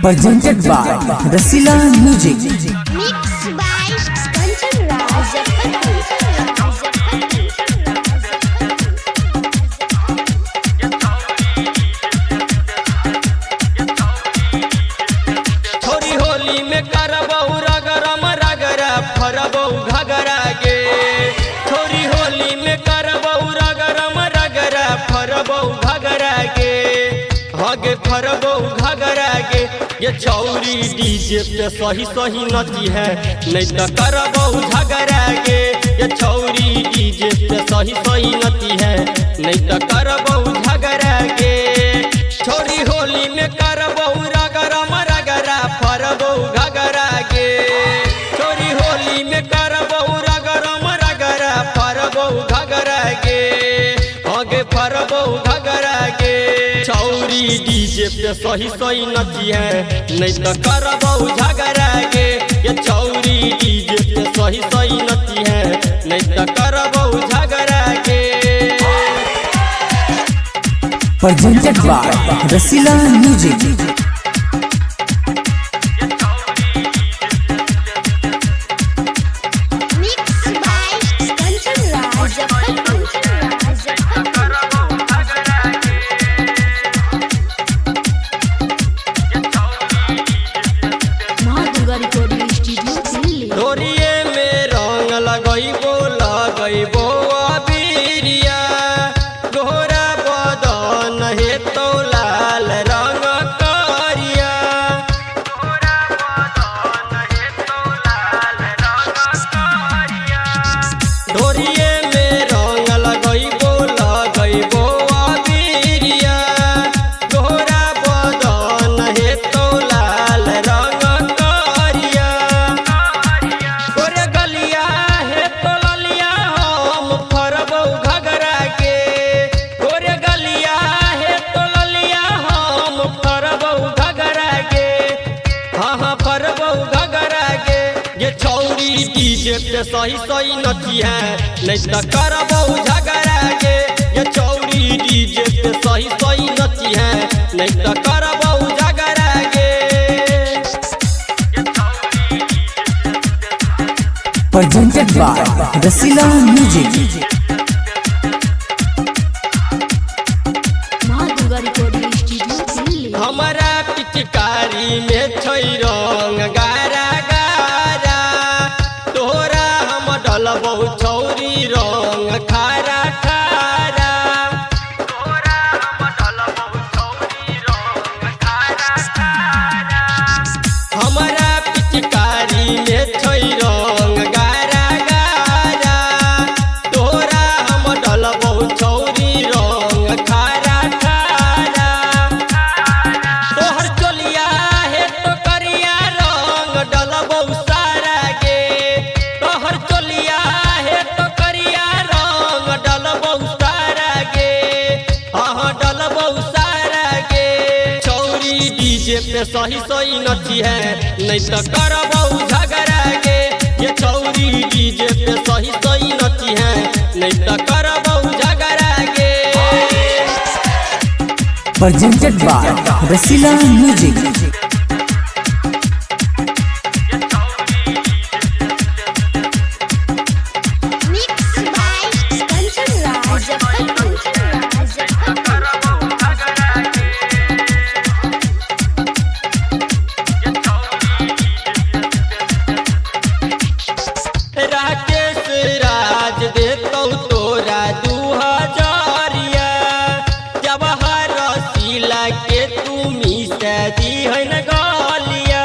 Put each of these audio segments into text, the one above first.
presented by Rasila Music. Mixed by Kanchan Raj. छोरी होली में करबहु रगरम रगरा फरबहु घगरा गे। छोरी होली में करबहु रगरम रगरा फरबहु घगरा गे। हगे फरबहु घगरा गे। ये छौरी डीजे पे सही सही नची है, नहीं तो करबहु झगड़ा गे। ये छौरी डीजे पे सही सही नची है, नहीं तो करबहु झगड़ा गे। छोरी होली में करबहु रगरम रगरा फरबहु घगरा गे। छोरी होली में करबहु रगरम रगरा फरबहु घगरा गे। आगे फरबहु घगरा गे। छौरी डीजे पे सही सही नची है, नहीं तो करबहु झगड़ा गे। ये छौरी डीजे पे सही सही नची है, नहीं तो करबहु झगड़ा गे। Presented by Rasila Music. Mixed by Kanchan Raj. Mahadurga Recording Studio, Delhi. डोरिये में रंग लगैबो लगैबो अबीरिया। गोरा बदन हे तो लाल रंग करिया। डोरिये में रंग लगैबो लगैबो अबीरिया। गोरा बदन हे तो लाल रंग करिया। गोरे गलिया हे तो ललिया हम फरबहु घगरा गे। गोरे गलिया हे तो ललिया हम फरबहु घगरा गे। हाँ हाँ फरबहु घगरा गे। ये छौरी डीजे पे सही सही नची है, नहीं तो करबहु झगड़ा गे। ये छौरी डीजे पे सही सही नची है, नहीं तो करबहु झगड़ा गे। Presented by Rasila Music. Mahadurga Recording Studio, Delhi. हमारा पिचकारी में छै रंग गारा गारा। तोरा हम डलबहु छौरी रंग खारा खारा। हमारा पिचकारी में छै रंग गारा गारा। तोरा हम डलबहु छौरी रंग खारा खारा। तोहर चोलिया हे तो करिया रंग डलबहु सारा गे। तोहर चोलिया हे तो करिया रंग डलबहु सारा गे। हाँ डलबहु सारा गे। छौरी डीजे पे सही सही नची है, नहीं तो करबहु झगड़ा गे। ये छौरी डीजे पे सही सही नची है, नहीं तो करबहु झगड़ा गे। Presented by Rasila Music. Mixed by Kanchan Raj. Rakesh राज देतौ तोरा 2000। जवाहर रसीला के तुमी से दीहन गालिया।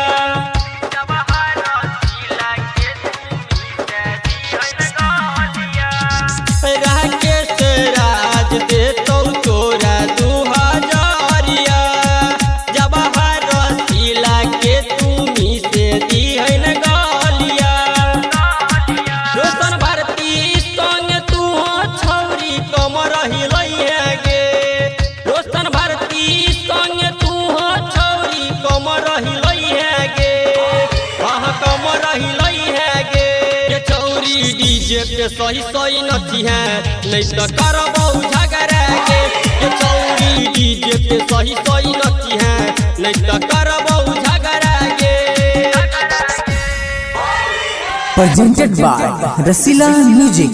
राकेश राज देतौ तोरा 2000। जवाहर रसीला के तुमी से दीहन गालिया। रोशन भारती संग तू छौरी कम रही गे। रोशन भारती संग तू छौरी कम रही गे। हाँ कम रही गे। ये छौरी डीजे पे सही सही नची है, नहीं तो करबहु झगड़ा गे। ये छौरी डीजे पे सही सही नची है, नहीं तो करबहु झगड़ा। Presented by Rasila Music.